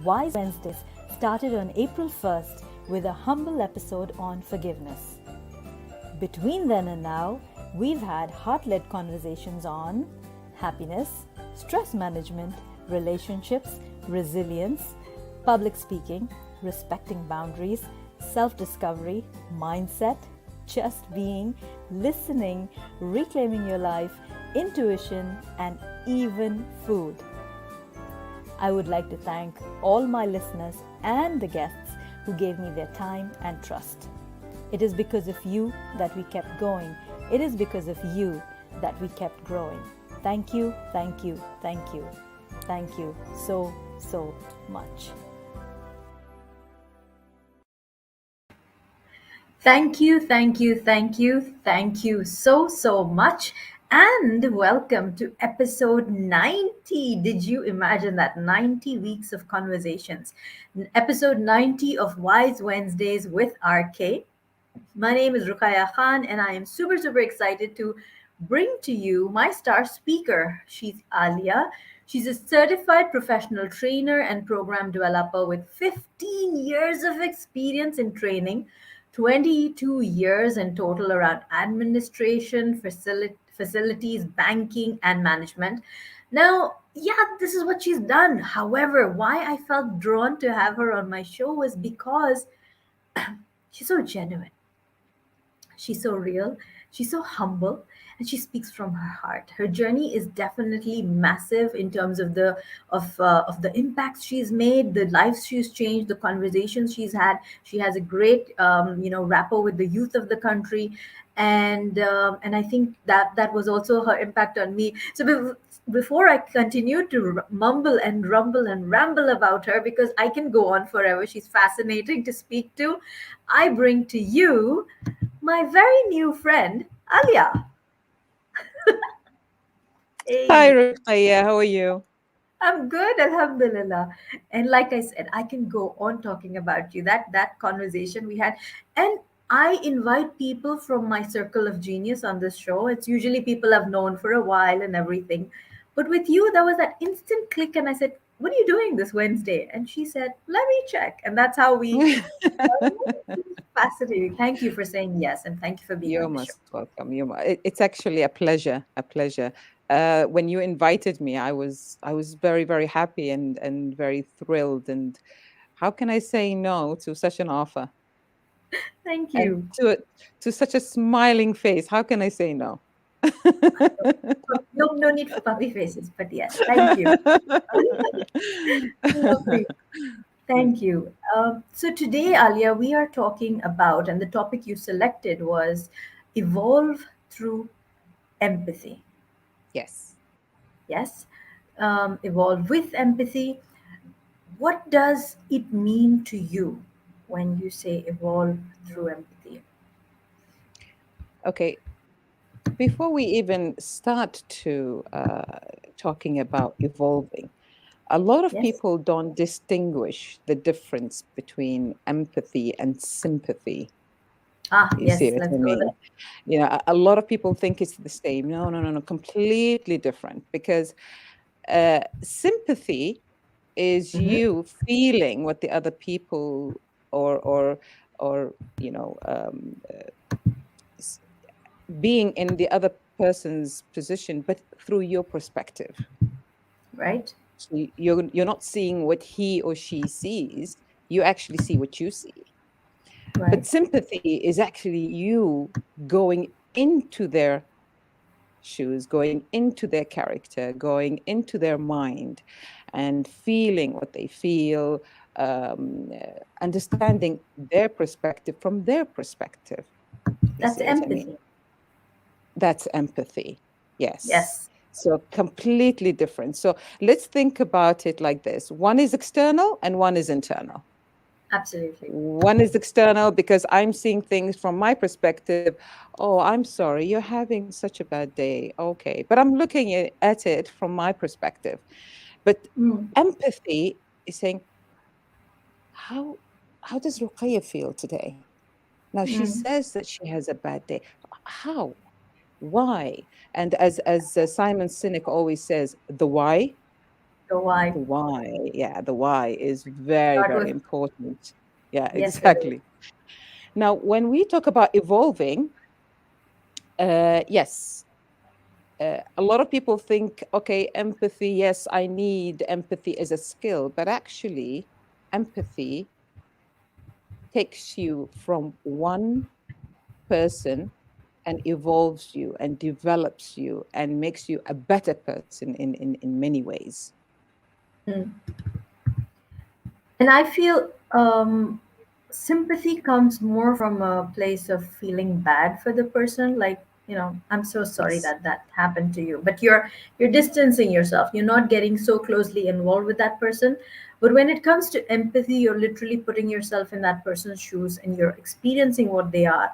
Wise Wednesdays started on April 1st with a humble episode on forgiveness. Between then and now, we've had heart-led conversations on happiness, stress management, relationships, resilience, public speaking, respecting boundaries, self-discovery, mindset, just being, listening, reclaiming your life, intuition, and even food. I would like to thank all my listeners and the guests who gave me their time and trust. It is because of you that we kept going. It is because of you that we kept growing. Thank you, thank you, thank you. Thank you so, so much. Thank you, thank you, thank you, thank you so, so much. And welcome to episode 90. Did you imagine that? 90 weeks of conversations. Episode 90 of Wise Wednesdays with RK. My name is Ruqayya Khan, and I am super, super excited to bring to you my star speaker. She's Aliya. She's a certified professional trainer and program developer with 15 years of experience in training, 22 years in total around administration, facilities, banking, and management. Now, yeah, this is what she's done. However, why I felt drawn to have her on my show was because she's so genuine. She's so real, she's so humble, and she speaks from her heart. Her journey is definitely massive in terms of the impacts she's made, the lives she's changed, the conversations she's had. She has a great rapport with the youth of the country, and I think that was also her impact on me. So before I continue to mumble and rumble and ramble about her, because I can go on forever, she's fascinating to speak to, I bring to you my very new friend, Aliya. Hi, Hey, Ruqayya. How are you? I'm good, Alhamdulillah. And like I said, I can go on talking about you. That conversation we had, and I invite people from my circle of genius on this show. It's usually people I've known for a while and everything, but with you, there was that instant click, and I said, "What are you doing this Wednesday?" And she said, "Let me check." And that's how we. Fascinating. Thank you for saying yes, and thank you for being You're on the show. most welcome. It's actually a pleasure. A pleasure. When you invited me, I was very, very happy and very thrilled. And how can I say no to such an offer Thank and you. to such a smiling face? How can I say no? No need for puppy faces, but yes, thank you. Lovely. Thank you. So today, Alia, we are talking about, and the topic you selected was evolve through empathy. Yes. Yes, evolve with empathy. What does it mean to you when you say evolve through empathy? Okay. Before we even start to talking about evolving, a lot of Yes. people don't distinguish the difference between empathy and sympathy. Ah, You see yes. what Let's I go there. mean? A lot of people think it's the same. No, no, no, no, completely different. Because sympathy is Mm-hmm. you feeling what the other people or you know s- being in the other person's position, but through your perspective. Right. So you're not seeing what he or she sees. You actually see what you see. But Right. sympathy is actually you going into their shoes, going into their character, going into their mind, and feeling what they feel, understanding their perspective from their perspective. You That's see what I mean? empathy. That's empathy. Yes. Yes. So completely different. So let's think about it like this: one is external and one is internal. Absolutely. One is external because I'm seeing things from my perspective. Oh, I'm sorry, you're having such a bad day. Okay. But I'm looking at it from my perspective. But Mm. empathy is saying, how how does Ruqayya feel today? Now she Mm. says that she has a bad day. How? Why? And as Simon Sinek always says, the why. So why? The why, yeah, the why is very, Start very with important. Yeah, yes, it is. exactly. Now, when we talk about evolving, yes, a lot of people think, okay, empathy, yes, I need empathy as a skill, but actually, empathy takes you from one person and evolves you and develops you and makes you a better person in many ways. And I feel sympathy comes more from a place of feeling bad for the person. Like, I'm so sorry Yes, that that happened to you. But you're distancing yourself. You're not getting so closely involved with that person. But when it comes to empathy, you're literally putting yourself in that person's shoes and you're experiencing what they are,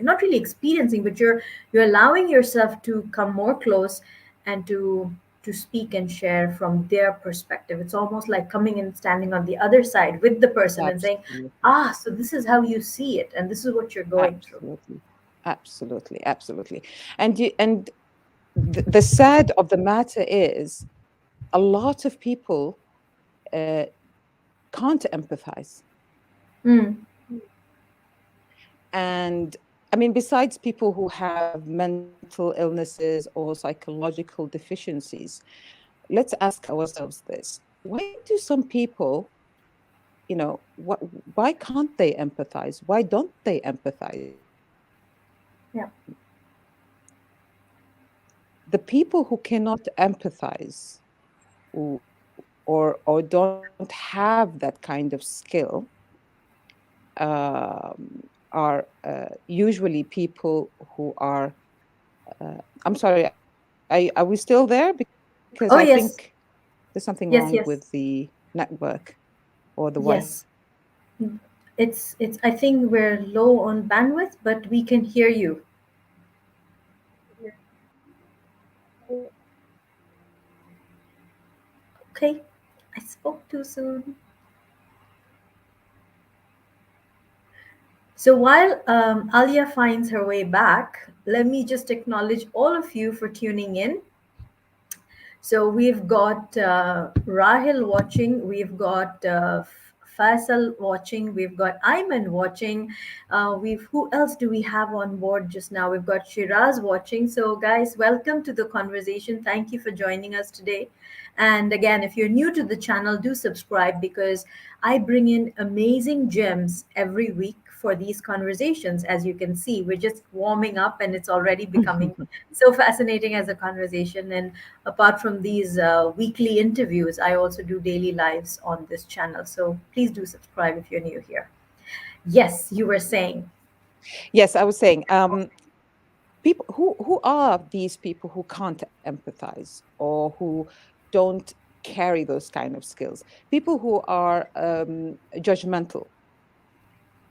not really experiencing, but you're allowing yourself to come more close and to speak and share from their perspective. It's almost like coming and standing on the other side with the person and saying, absolutely. ah, so this is how you see it and this is what you're going through. Absolutely. Absolutely. Absolutely. And the sad of the matter is a lot of people uh, can't empathize. Mm, And I mean, besides people who have mental illnesses or psychological deficiencies, let's ask ourselves this. Why do some people, why can't they empathize? Why don't they empathize? yeah. The people who cannot empathize or don't have that kind of skill are usually people who are I'm sorry, are we still there? Because I think Oh yes, there's something wrong with yes, the yes, network or the Wi-Fi. yes. It's I think we're low on bandwidth, but we can hear you. Okay, I spoke too soon. So while Alia finds her way back, let me just acknowledge all of you for tuning in. So we've got Rahil watching, we've got Faisal watching, we've got Ayman watching. We've Who else do we have on board just now? We've got Shiraz watching. So guys, welcome to the conversation. Thank you for joining us today. And again, if you're new to the channel, do subscribe because I bring in amazing gems every week for these conversations. As you can see, we're just warming up and it's already becoming so fascinating as a conversation. And apart from these weekly interviews, I also do daily lives on this channel. So please do subscribe if you're new here. Yes, you were saying. Yes, I was saying, people who are these people who can't empathize or who don't carry those kind of skills? People who are judgmental,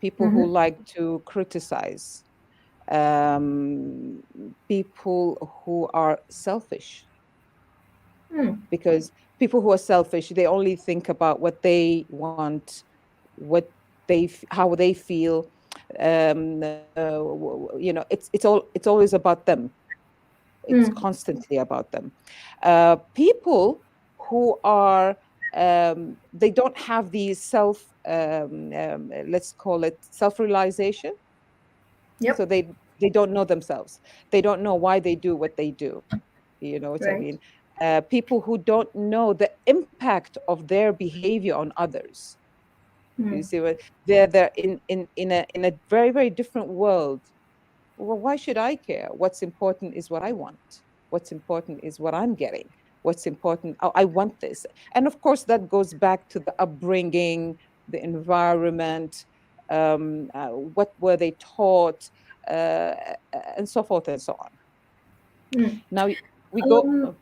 people who Hmm. like to criticize, um, people who are selfish, Hmm. because people who are selfish, they only think about what they want, what how they feel. It's always about them. It's Hmm. constantly about them. People who are they don't have the let's call it self-realization. So Yep. they don't know themselves. They don't know why they do what they do. You know what I Right. mean? People who don't know the impact of their behavior on others. You Hmm. see what they're in a very, very different world. Well, why should I care? What's important is what I want. What's important is what I'm getting. What's important, oh, I want this. And of course, that goes back to the upbringing, the environment, what were they taught, uh, and so forth and so on. Hmm. Now we go. Um,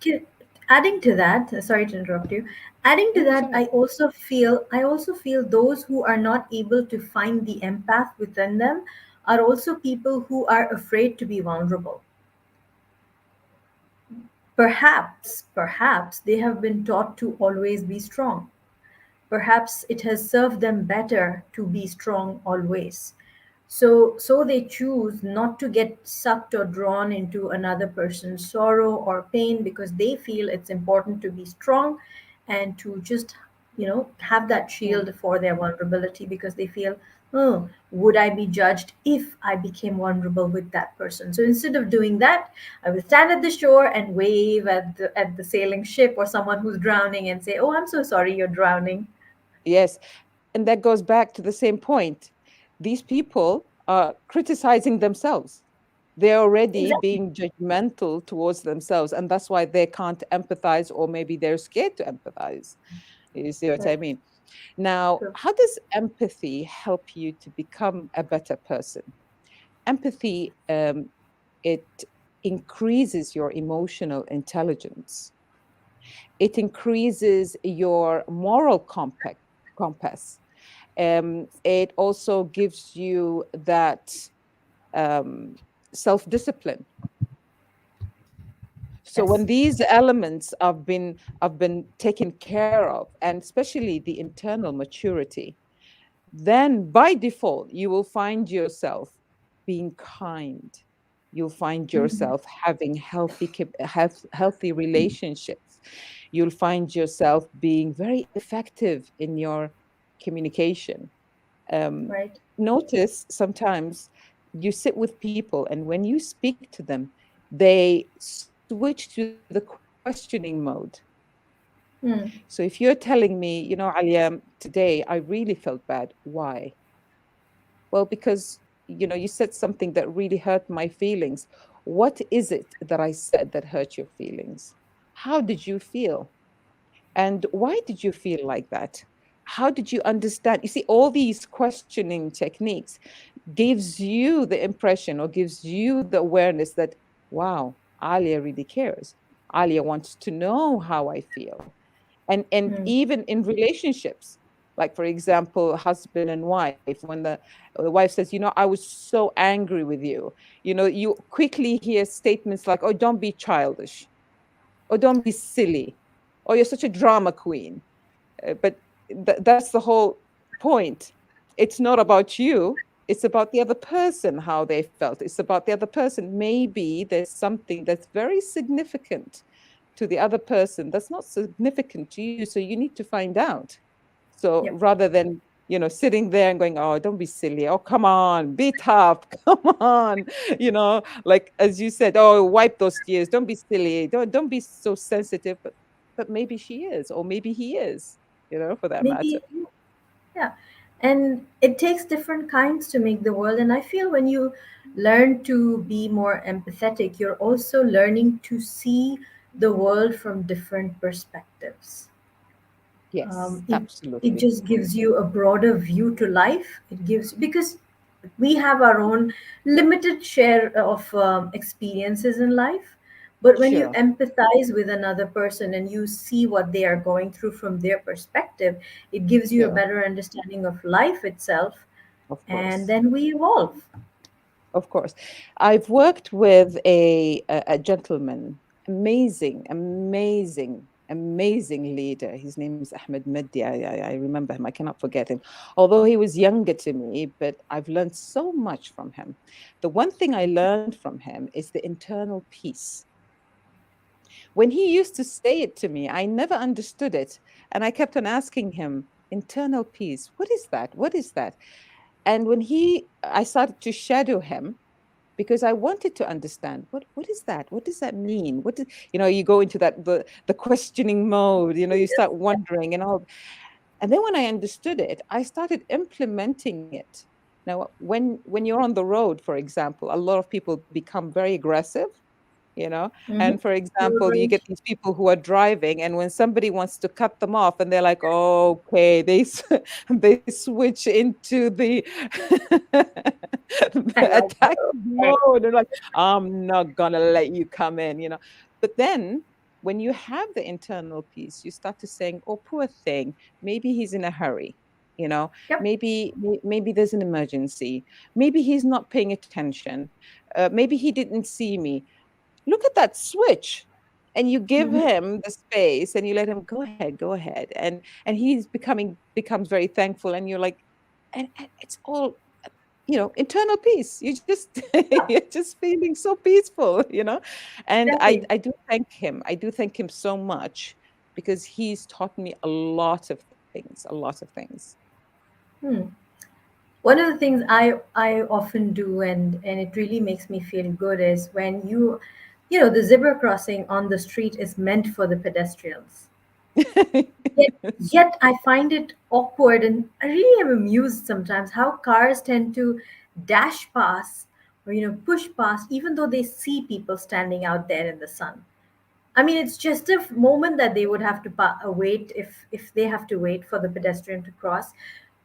Ki- Adding to that, sorry to interrupt you. Adding to No, it's that, all right. I also feel those who are not able to find the empath within them are also people who are afraid to be vulnerable. Perhaps they have been taught to always be strong. Perhaps it has served them better to be strong always. So they choose not to get sucked or drawn into another person's sorrow or pain, because they feel it's important to be strong and to just, have that Mm. shield for their vulnerability, because they feel, oh, would I be judged if I became vulnerable with that person? So instead of doing that, I will stand at the shore and wave at the sailing ship or someone who's drowning and say, oh, I'm so sorry you're drowning. Yes. And that goes back to the same point. These people are criticizing themselves. They're already Exactly. being judgmental towards themselves, and that's why they can't empathize, or maybe they're scared to empathize. You see what I Right. mean? Now, True. how does empathy help you to become a better person? Empathy, it increases your emotional intelligence. It increases your moral compass. It also gives you that um, self-discipline. So Yes. when these elements have been taken care of, and especially the internal maturity, then by default you will find yourself being kind. You'll find Mhm. yourself having healthy relationships. You'll find yourself being very effective in your communication. um, Right. Notice sometimes you sit with people, and when you speak to them, they switch to the questioning mode. So Hmm. if you're telling me, Alia, today I really felt bad. Why? Well, because you said something that really hurt my feelings. What is it that I said that hurt your feelings? How did you feel? And why did you feel like that? How did you understand? You see, all these questioning techniques gives you the impression, or gives you the awareness that, wow, Alia really cares. Alia wants to know how I feel. And Hmm. even in relationships, like for example, husband and wife, when the wife says, I was so angry with you, you quickly hear statements like, oh, don't be childish, or don't be silly, or you're such a drama queen. But that's the whole point. It's not about you. It's about the other person, how they felt. It's about the other person. Maybe there's something that's very significant to the other person that's not significant to you. So you need to find out. So Yep. rather than, sitting there and going, oh, don't be silly. Oh, come on, be tough. Come on. Like as you said, oh, wipe those tears. Don't be silly. Don't be so sensitive. But maybe she is, or maybe he is, for that matter. Maybe, yeah. And it takes different kinds to make the world. And I feel when you learn to be more empathetic, you're also learning to see the world from different perspectives. Yes, It absolutely. just gives you a broader view to life. It gives, because we have our own limited share of experiences in life, but when you Sure. empathize with another person and you see what they are going through from their perspective, it gives you a Sure. better understanding of life itself, Of and course. then we evolve. Of course. I've worked with a gentleman, amazing, amazing, amazing leader. His name is Ahmed Meddi. I remember him. I cannot forget him. Although he was younger to me, but I've learned so much from him. The one thing I learned from him is the internal peace. When he used to say it to me, I never understood it. And I kept on asking him, internal peace, what is that? What is that? And I started to shadow him because I wanted to understand what is that? What does that mean? You go into the questioning mode, you start wondering and all. And then when I understood it, I started implementing it. Now, when you're on the road, for example, a lot of people become very aggressive, you know Mm-hmm. and for Road example, you get rage. these people who are driving, and when somebody wants to cut them off, and they're like, oh, okay, they switch into the I the like attack that. mode. They're like, I'm not gonna let you come in. But then when you have the internal peace, you start to saying, oh, poor thing, maybe he's in a hurry. you know Yep. maybe there's an emergency. Maybe he's not paying attention. Maybe he didn't see me. Look at that switch. And you give Mm-hmm. him the space, and you let him go ahead, and becomes very thankful, and you're like, and it's all internal peace. You're just feeling so peaceful, and I Exactly. I do thank him. I do thank him so much because he's taught me a lot of things, a lot of things. Hmm. One of the things I often do, and it really makes me feel good, is when the zebra crossing on the street is meant for the pedestrians. Yet, yet I find it awkward, and I really am amused sometimes how cars tend to dash past or push past, even though they see people standing out there in the sun. I mean, it's just a moment that they would have to wait, if they have to wait for the pedestrian to cross,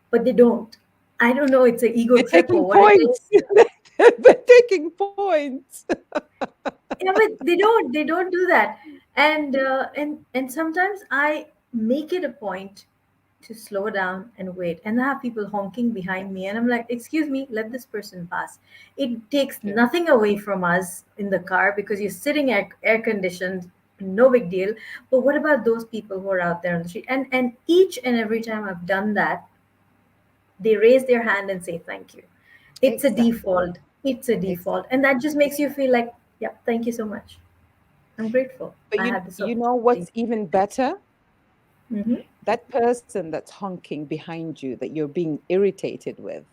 but they don't. I don't know. It's an ego They're trip or taking what it is. points. They're taking points. Yeah, but they don't do that. And sometimes I make it a point to slow down and wait, and I have people honking behind me, and I'm like, excuse me, let this person pass. It takes Yeah. nothing away from us in the car because you're sitting air conditioned, no big deal. But what about those people who are out there on the street? And each and every time I've done that, they raise their hand and say thank you. It's a Exactly. default. It's a default, Exactly. and that just makes you feel like, yeah, thank you so much. I'm grateful But I you had this you know opportunity. what's even better? Hmm. That person that's honking behind you that you're being irritated with,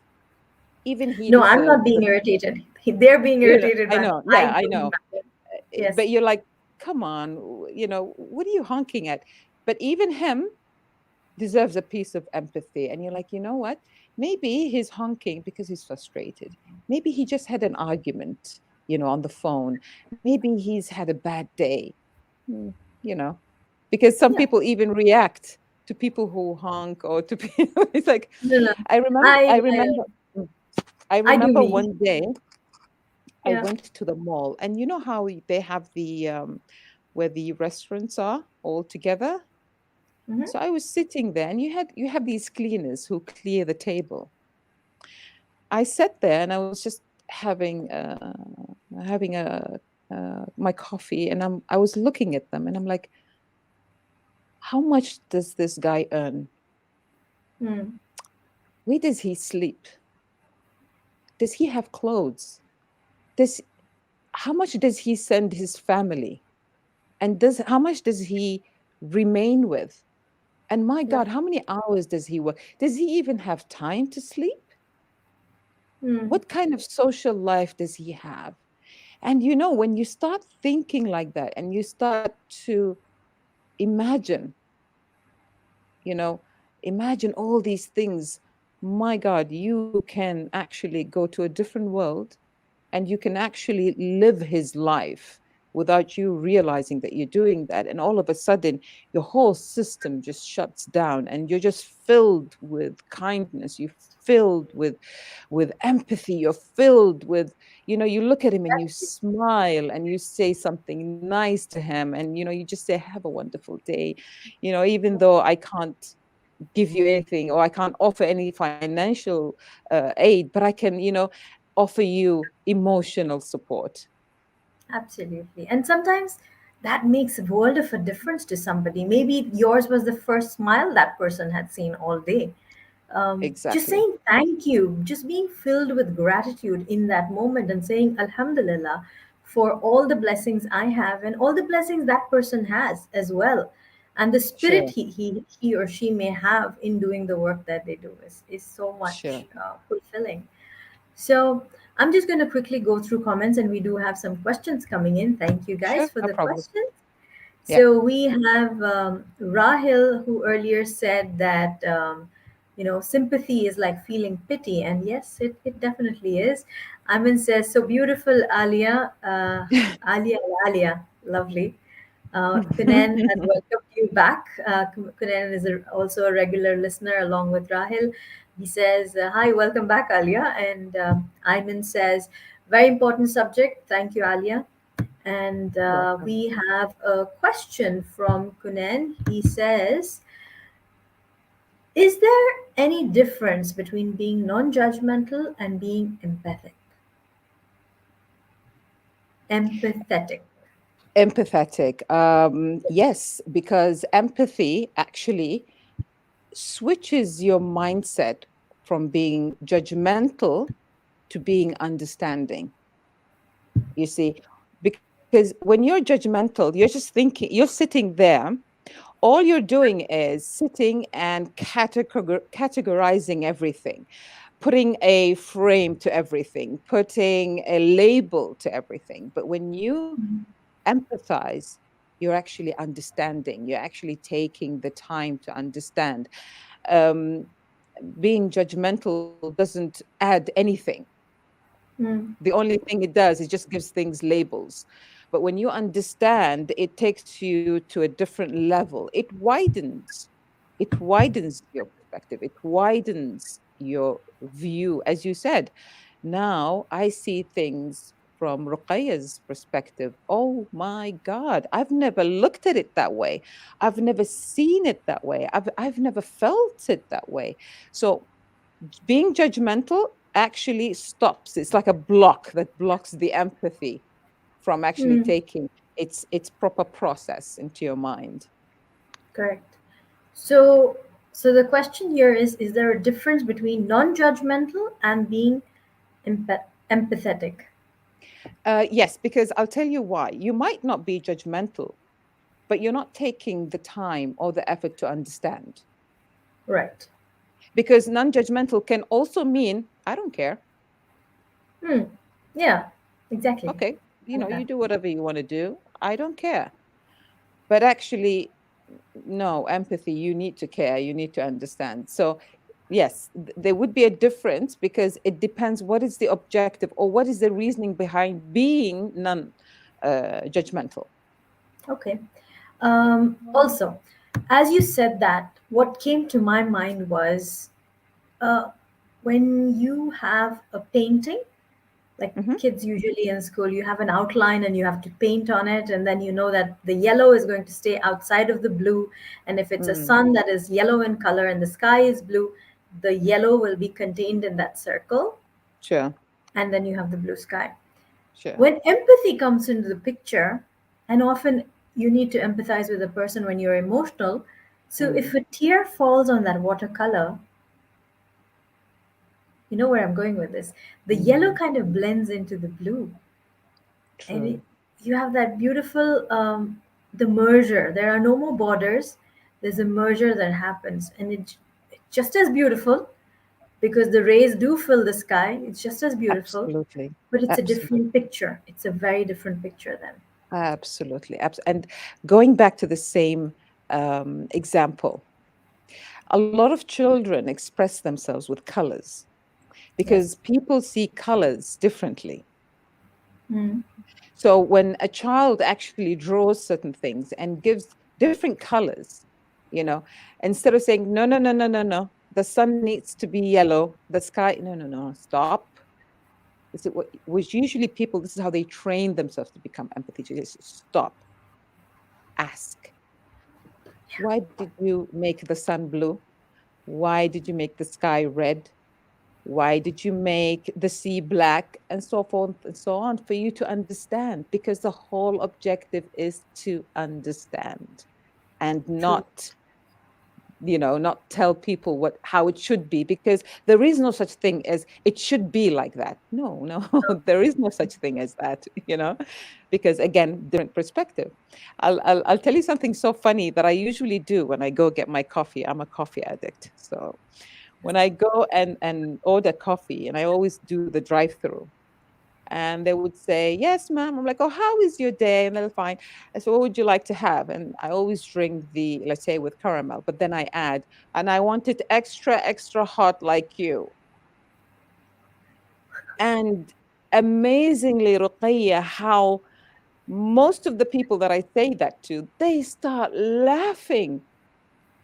even he No, I'm not deserves being the, irritated. They're being irritated I by me. know, I yeah, I don't know. matter. Yes. But you're like, come on, what are you honking at? But even him deserves a piece of empathy. And you're like, you know what? Maybe he's honking because he's frustrated. Maybe he just had an argument, on the phone. Maybe he's had a bad day, Hmm, you know, because some Yeah. people even react to people who honk or to people. It's like, No, no. I remember, I I remember, mm, I I do remember me. one day I Yeah. went to the mall, and you know how they have where the restaurants are all together. Hmm. So I was sitting there, and you have these cleaners who clear the table. I sat there, and I was just having my coffee, and I was looking at them, and I'm like, how much does this guy earn? Mm. Where does he sleep? Does he have clothes? Does How much does he send his family? And does how much does he remain with? And my Yeah. God, how many hours does he work? Does he even have time to sleep? Mm. What kind of social life does he have? And when you start thinking like that and you start to imagine, you know, imagine all these things, my God, you can actually go to a different world and you can actually live his life without you realizing that you're doing that. And all of a sudden, your whole system just shuts down and you're just filled with kindness. You're filled with empathy. You're filled with, you look at him and you smile and you say something nice to him. And, you just say, have a wonderful day. Even though I can't give you anything or I can't offer any financial aid, but I can, offer you emotional support. Absolutely. And sometimes that makes a world of a difference to somebody. Maybe yours was the first smile that person had seen all day. Just Exactly. saying thank you, just being filled with gratitude in that moment and saying Alhamdulillah for all the blessings I have and all the blessings that person has as well. And the spirit Sure. he or she may have in doing the work that they do is so much Sure. fulfilling. So I'm just going to quickly go through comments, and we do have some questions coming in. Thank you Sure. guys for No the problem. questions. Yeah. So we have Rahil, who earlier said that sympathy is like feeling pity, and yes, it definitely is. Amin says, "So beautiful, Alia, Alia, lovely." Kunan has welcomed you back. Kunan is also a regular listener along with Rahil. He says, "Hi, welcome back, Alia." And Ayman says, "Very important subject. Thank you, Alia." And Welcome. we have a question from Kunan. He says, is there any difference between being non judgmental and being empathic? Empathetic. Empathetic. Yes, because empathy actually switches your mindset from being judgmental. to being understanding. You see, because when you're judgmental, you're just thinking, you're sitting there, all you're doing is sitting and categorizing everything, putting a frame to everything, putting a label to everything. But when you empathize, you're actually understanding, you're actually taking the time to understand. um, Being judgmental doesn't add anything. Mm, The only thing it does is just gives things labels. But when you understand, it takes you to a different level. It widens your perspective. It widens your view. As you said, now I see things from Ruqayya's perspective. Oh my God, I've never looked at it that way. I've never seen it that way. I've never felt it that way. So being judgmental actually stops. It's like a block that blocks the empathy from actually mm, taking its proper process into your mind. correct. So, so the question here is there a difference between non-judgmental and being empathetic? Yes, because I'll tell you why. You might not be judgmental, but you're not taking the time or the effort to understand. Right. Because non-judgmental can also mean I don't care. Hmm. Yeah, exactly. Okay, Like you that. do whatever you want to do. I don't care. But actually, no, empathy, you need to care, you need to understand. So yes, there would be a difference because it depends what is the objective or what is the reasoning behind being non judgmental. Okay. Also, as you said that, what came to my mind was uh, when you have a painting, like Hmm. kids usually in school, you have an outline and you have to paint on it, and then you know that the yellow is going to stay outside of the blue. And if it's a Mm, sun that is yellow in color and the sky is blue, the yellow will be contained in that circle, sure, and then you have the blue sky. sure. When empathy comes into the picture, and often you need to empathize with a person when you're emotional, so Mm, if a tear falls on that watercolor, you know where I'm going with this. The yellow mm, kind of blends into the blue, and true. you have that beautiful the merger. There are no more borders. There's a merger that happens, and it's just as beautiful because the rays do fill the sky. It's just as beautiful, Absolutely. but it's a Absolutely. different picture. It's a very different picture then. Absolutely. And going back to the same example, a lot of children express themselves with colors because Yes. people see colors differently. Mm. So when a child actually draws certain things and gives different colors, you know, instead of saying, no, no, no, no, no, no, the sun needs to be yellow, the sky, no, no, no, stop. This is what, which usually people, this is how they train themselves to become empathy. To just stop, ask, why did you make the sun blue? Why did you make the sky red? Why did you make the sea black? And so forth and so on, for you to understand, because the whole objective is to understand and True. not tell people how it should be, because there is no such thing as it should be like that. No, no, there is no such thing as that, because again, different perspective. I'll tell you something so funny that I usually do when I go get my coffee. I'm a coffee addict. So when I go and order coffee, and I always do the drive-through, and they would say, "Yes, ma'am." I'm like, "Oh, how is your day?" And they'll fine. I said, "What would you like to have?" And I always drink the latte with caramel, but then I add, "And I want it extra, extra hot like you." And amazingly, Ruqayya, how most of the people that I say that to, they start laughing.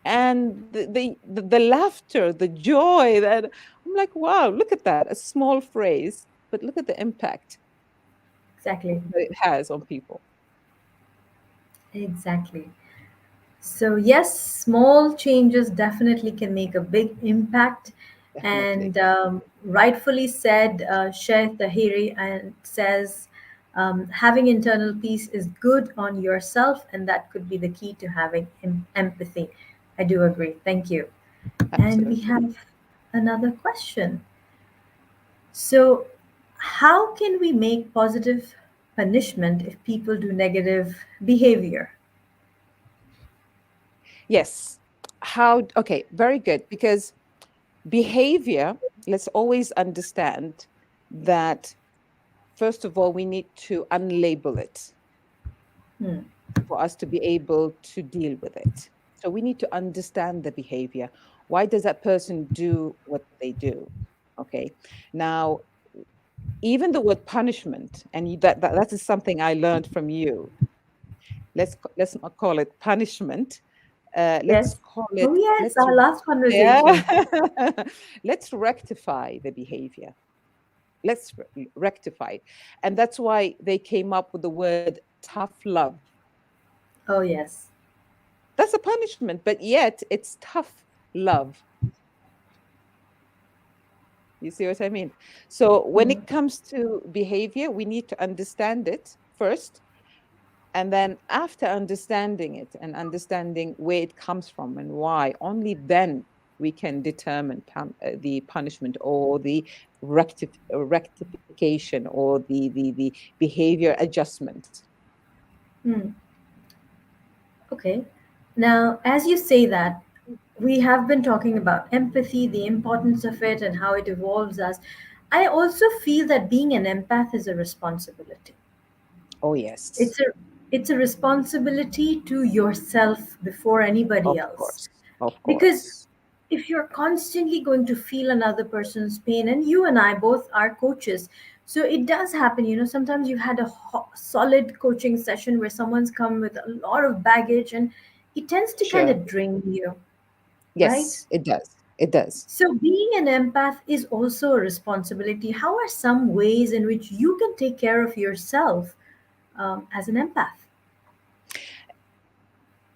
And the laughter, the joy, that I'm like, wow, look at that, a small phrase, but look at the impact Exactly. that it has on people. Exactly. So, yes, small changes definitely can make a big impact. Definitely. And rightfully said, Sheikh Tahiri and says, having internal peace is good on yourself, and that could be the key to having empathy. I do agree. Thank you. And we Absolutely. have another question. So, How can we make positive punishment if people do negative behavior? Yes. How, okay, very good. Because behavior, let's always understand that, first of all, we need to unlabel it Hmm. for us to be able to deal with it. So we need to understand the behavior. Why does that person do what they do? Okay. Now, even the word punishment, and that is something I learned from you. Let's not call it punishment. Let's Yes. call Oh, it yes, let's our last yeah. conversation. Let's rectify the behavior. Let's rectify it, and that's why they came up with the word tough love. Oh, yes. That's a punishment, but yet it's tough love. You see what I mean? So when Hmm. it comes to behavior, we need to understand it first. And then after understanding it and understanding where it comes from and why, only then we can determine the punishment or the rectification or the behavior adjustment. Hmm. Okay. Now, as you say that, we have been talking about empathy, the importance of it, and how it evolves us. I also feel that being an empath is a responsibility. Oh, yes, It's a it's a responsibility to yourself before anybody of else. course, of Because course. if you're constantly going to feel another person's pain, and you and I both are coaches, so it does happen, sometimes you've had a solid coaching session where someone's come with a lot of baggage, and it tends to kind Sure. of drain you, right? Yes, it does. It does. So being an empath is also a responsibility. How are some ways in which you can take care of yourself as an empath?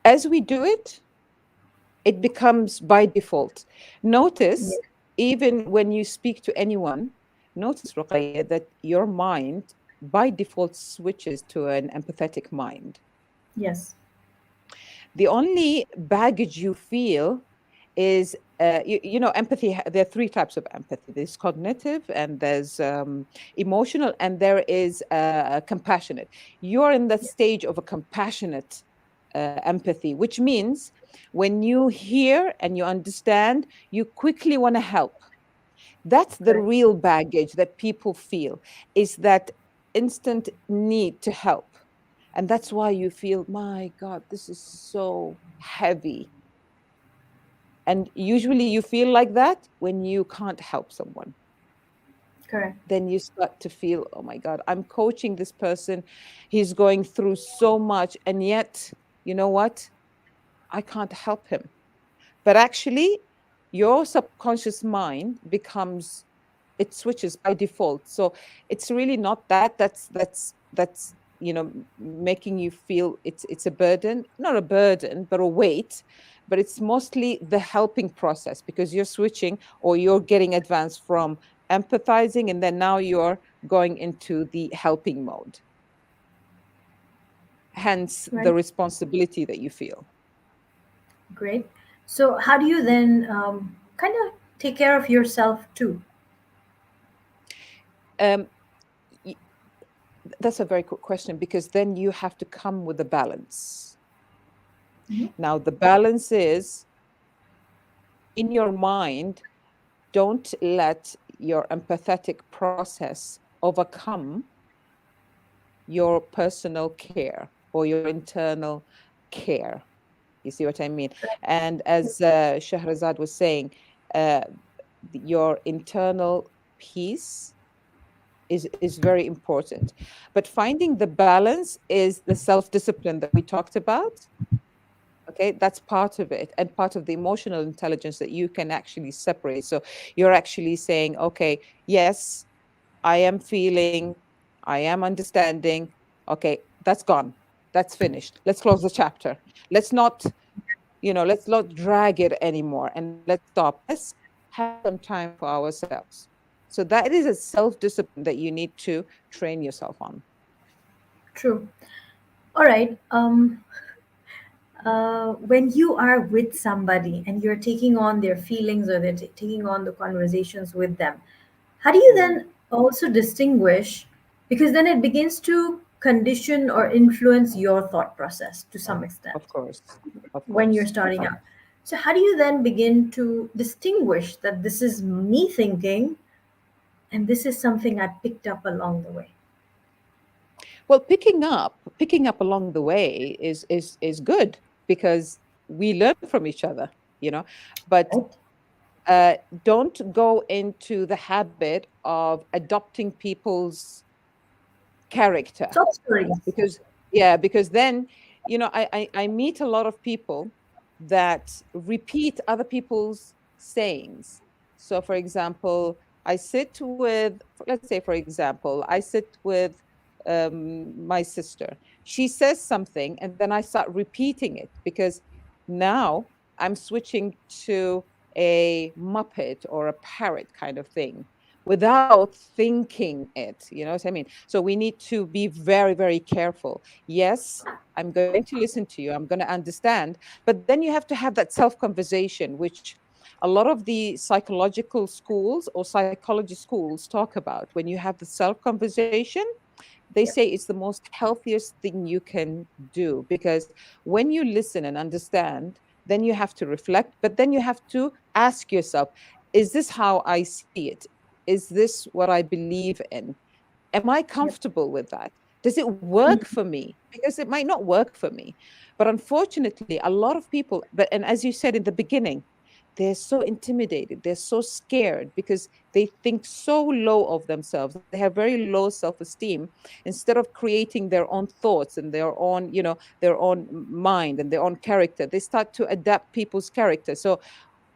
As we do it, it becomes by default. Yeah. Notice, even when you speak to anyone, notice, Ruqayya, that your mind by default switches to an empathetic mind. Yes. The only baggage you feel is, empathy. There are three types of empathy: there's cognitive, and there's emotional, and there is compassionate. You're in the stage of a compassionate empathy, which means when you hear and you understand, you quickly want to help. That's the Correct. real baggage that people feel, is that instant need to help. And that's why you feel, my God, this is so heavy. And usually you feel like that when you can't help someone. Correct. Then you start to feel, oh my God, I'm coaching this person. He's going through so much. And yet, you know what? I can't help him. But actually, your subconscious mind becomes, it switches by default. So it's really not that. That's making you feel it's a burden, not a burden, but a weight. But it's mostly the helping process, because you're switching or you're getting advanced from empathizing, and then now you're going into the helping mode. Hence the Right. responsibility that you feel. Great. So, how do you then kind of take care of yourself too? Um, y- that's a very good question, because then you have to come with a balance. Mhm. Now, the balance is in your mind, don't let your empathetic process overcome your personal care or your internal care. You see what I mean? And as Shahrazad was saying, uh, your internal peace is very important. But finding the balance is the self-discipline that we talked about. Okay, that's part of it, and part of the emotional intelligence that you can actually separate. So you're actually saying, okay, yes, I am feeling, I am understanding. Okay, that's gone. That's finished. Let's close the chapter. Let's not, let's not drag it anymore, and let's stop. Let's have some time for ourselves. So that is a self-discipline that you need to train yourself on. True. All right. When you are with somebody and you're taking on their feelings, or they're taking on the conversations with them, how do you Mm. then also distinguish, because then it begins to condition or influence your thought process to some extent Of course. Of when you're course. starting out. So, how do you then begin to distinguish that this is me thinking and this is something I picked up along the way? Well, picking up along the way is good because we learn from each other, you know. But Right? uh, don't go into the habit of adopting people's character, Top stories. because because then, I meet a lot of people that repeat other people's sayings. So for example, I sit with let's say, for example, I sit with my sister. She says something and then I start repeating it, because now I'm switching to a muppet or a parrot kind of thing without thinking it. You know what I mean? So we need to be very, very careful. Yes, I'm going to listen to you, I'm going to understand, but then you have to have that self conversation, which a lot of the psychological schools or psychology schools talk about. When you have the self conversation, they Yep. say it's the most healthiest thing you can do, because when you listen and understand, then you have to reflect, but then you have to ask yourself, is this how I see it? Is this what I believe in? Am I Yep. comfortable with that? Does it work Mhm. for me? Because it might not work for me. But unfortunately, a lot of people, and as you said in the beginning, they're so intimidated, they're so scared because they think so low of themselves. They have very low self-esteem. Instead of creating their own thoughts and their own, their own mind and their own character, they start to adapt people's character. So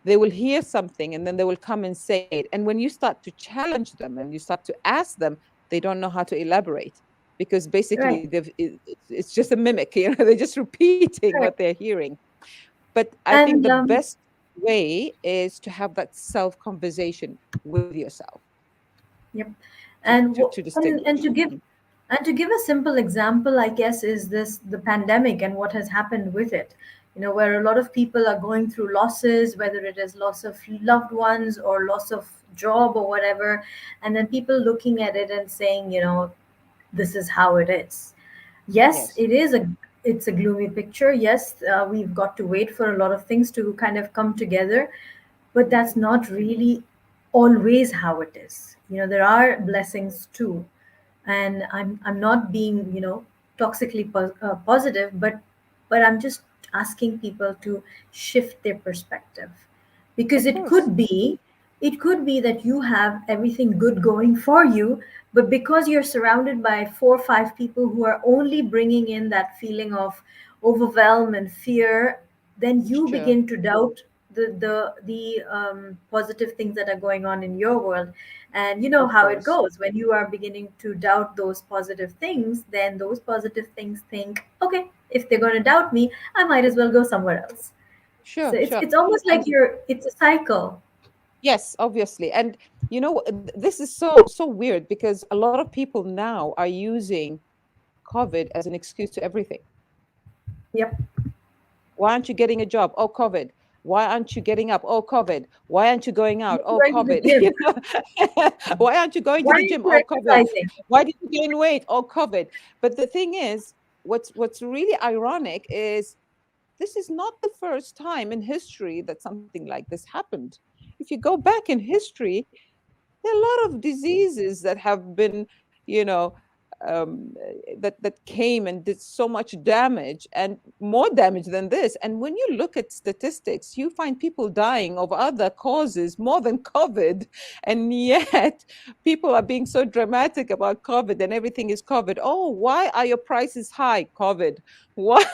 they will hear something and then they will come and say it. And when you start to challenge them and you start to ask them, they don't know how to elaborate, because basically Right. it's just a mimic. They're just repeating what Right. they're hearing. But I think And the best way is to have that self conversation with yourself, yep. to, And to, to and distinguish. to give a simple example, I guess, is this the pandemic and what has happened with it. Where a lot of people are going through losses, whether it is loss of loved ones or loss of job or whatever, and then people looking at it and saying, this is how it is. Yes, Yes, it's a gloomy picture. Yes, we've got to wait for a lot of things to kind of come together, but that's not really always how it is. There are blessings too, and I'm not being toxically positive, but I'm just asking people to shift their perspective, because of course. it could be that you have everything good going for you, but because you're surrounded by 4 or 5 people who are only bringing in that feeling of overwhelm and fear, then you Sure, begin to doubt the positive things that are going on in your world. And you know of how it course. goes. When you are beginning to doubt those positive things, then those positive things think, okay, if they're going to doubt me, I might as well go somewhere else. So Sure, it's sure. it's almost like And it's a cycle. yes, obviously. And this is so weird, because a lot of people now are using COVID as an excuse to everything. Yep. Why aren't you getting a job? Oh, COVID. Why aren't you getting up? Oh, COVID. Why aren't you going out? Oh, Going to the COVID. gym. Why aren't you going to Why the aren't gym? you Oh, COVID. exercising? Why did you gain weight? Oh, COVID. But the thing is, what's really ironic is this is not the first time in history that something like this happened. If you go back in history, there are a lot of diseases that have been, you know, that came and did so much damage, and more damage than this. And when you look at statistics, you find people dying of other causes more than COVID, and yet people are being so dramatic about COVID, and everything is COVID. Oh, why are your prices high? COVID. Why?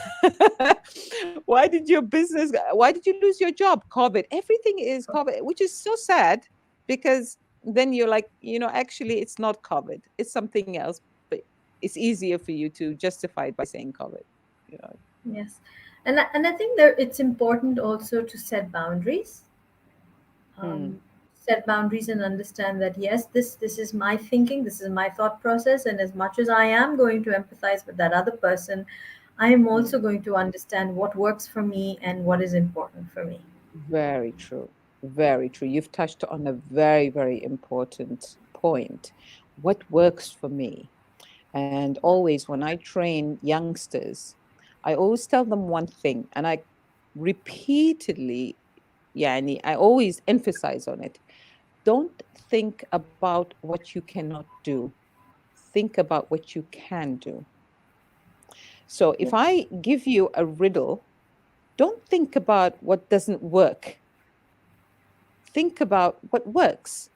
Why did your business? Why did you lose your job? COVID. Everything is COVID, which is so sad, because then you're like, actually, it's not COVID. It's something else, but it's easier for you to justify it by saying COVID. You know. Yes. And I think that it's important also to set boundaries. Hmm. Set boundaries and understand that yes, this is my thinking, this is my thought process, and as much as I am going to empathize with that other person, I am Hmm. also going to understand what works for me and what is important for me. Very true. Very true. You've touched on a very, very important point. what works for me. And always when I train youngsters, I always tell them one thing, and I repeatedly, I always emphasize on it. Don't think about what you cannot do. Think about what you can do. So if I give you a riddle, don't think about what doesn't work. Think about what works.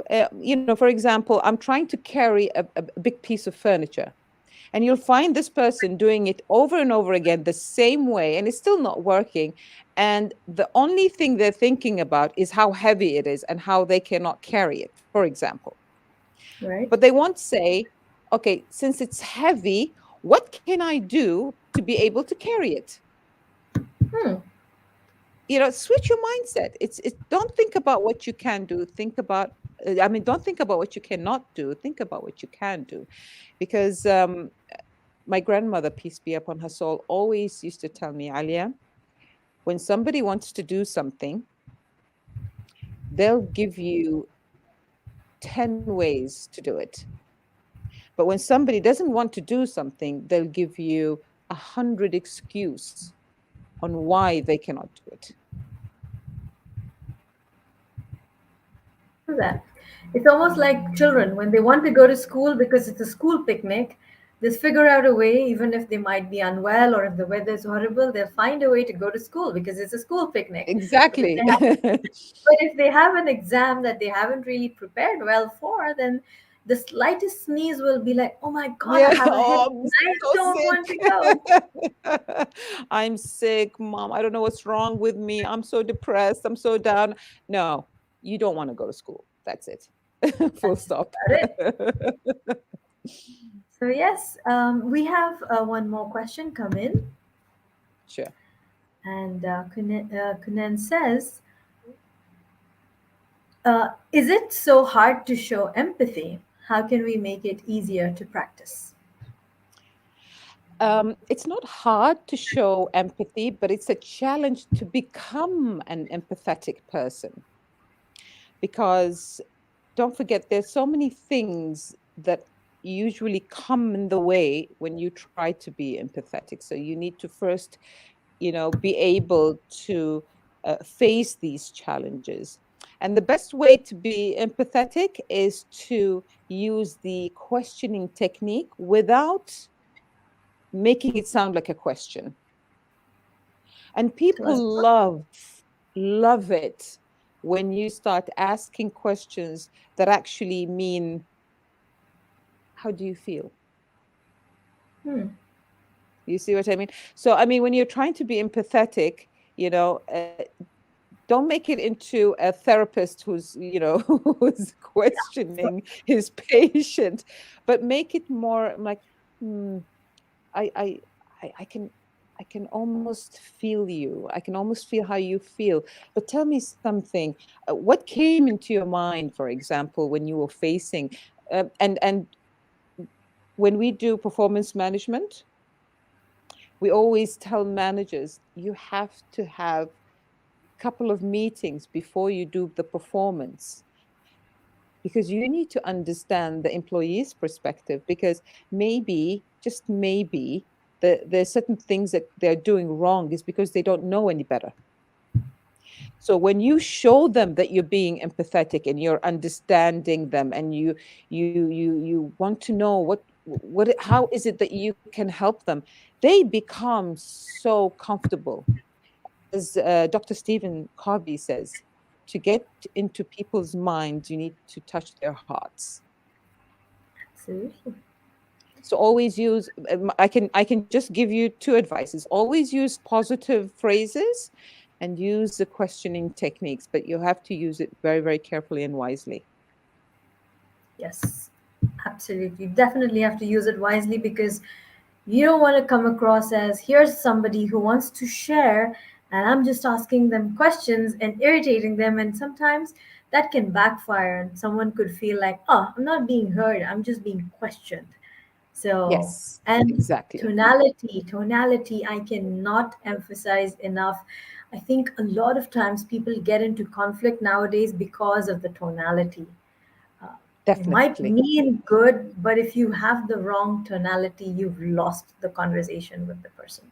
For example, I'm trying to carry a big piece of furniture, and you'll find this person doing it over and over again the same way, and it's still not working. And the only thing they're thinking about is how heavy it is and how they cannot carry it, for example. Right. But they won't say, okay, since it's heavy, what can I do to be able to carry it? Hmm. Switch your mindset. It's don't think about what you can do, think about don't think about what you cannot do, think about what you can do. Because my grandmother, peace be upon her soul, always used to tell me, Alia, when somebody wants to do something, they'll give you 10 ways to do it. But when somebody doesn't want to do something, they'll give you 100 excuses on why they cannot do it. Do that. It's almost like children when they want to go to school because it's a school picnic. They figure out a way, even if they might be unwell or if the weather is horrible, they'll find a way to go to school because it's a school picnic. But if Exactly. they have, but if they have an exam that they haven't really prepared well for, then the slightest sneeze will be like, "Oh my God, I Yeah. have a headache. Oh, I'm I so don't want to go." sick. I'm sick, mom. I don't know what's wrong with me. I'm so depressed. I'm so down. No, you don't want to go to school. That's it. Full That's just stop. about it. So yes, we have one more question come in, Sure. and Kunen says, "Is it so hard to show empathy? How can we make it easier to practice?" It's not hard to show empathy, but it's a challenge to become an empathetic person, because don't forget, there's so many things that usually come in the way when you try to be empathetic. So you need to first, be able to face these challenges. And the best way to be empathetic is to use the questioning technique without making it sound like a question. And Tell us people more. love it when you start asking questions that actually mean, how do you feel? Hmm. You see what I mean? So, I mean, when you're trying to be empathetic, don't make it into a therapist who's, who's questioning his patient, but make it more like, hmm, I, I, I can almost feel you. I can almost feel how you feel. But tell me something. What came into your mind, for example, when you were facing, and when we do performance management, we always tell managers you have to have a couple of meetings before you do the performance, because you need to understand the employee's perspective, because maybe, just maybe, there's certain things that they're doing wrong is because they don't know any better. So when you show them that you're being empathetic and you're understanding them, and you want to know how is it that you can help them, they become so comfortable. As Dr. Stephen Covey says, to get into people's minds, you need to touch their hearts. Absolutely. So always use, I can just give you two advices. Always use positive phrases and use the questioning techniques, but you have to use it very, very carefully and wisely. Yes, absolutely. Definitely have to use it wisely because you don't want to come across as here's somebody who wants to share and I'm just asking them questions and irritating them. And sometimes that can backfire and someone could feel like, oh, I'm not being heard, I'm just being questioned. So, Yes, and exactly. tonality, I cannot emphasize enough. I think a lot of times people get into conflict nowadays because of the tonality. You might Definitely. mean good, but if you have the wrong tonality, you've lost the conversation with the person.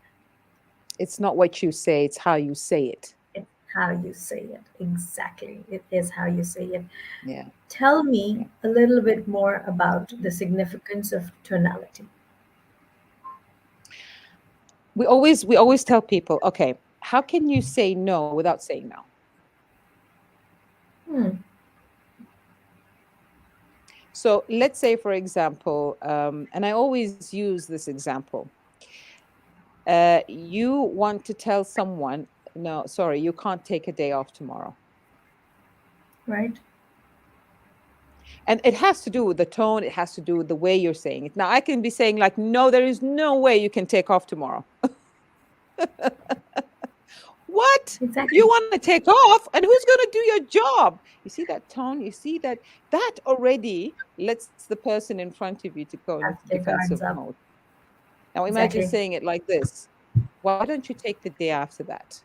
It's not what you say, it's how you say it. It's how you say it. Exactly. It is how you say it. Yeah. Tell me Yeah. a little bit more about the significance of tonality. We always tell people, okay, how can you say no without saying no? Hmm. So let's say, for example, and I always use this example. You want to tell someone, no, sorry, you can't take a day off tomorrow. Right? And it has to do with the tone, it has to do with the way you're saying it. Now, I can be saying, like, no, there is no way you can take off tomorrow. What? You Exactly. want to take off? And who's going to do your job? You see that tone? You see that already lets the person in front of you to go into Have to take defensive guards up. mode. Now, imagine Exactly. saying it like this. Why don't you take the day after that?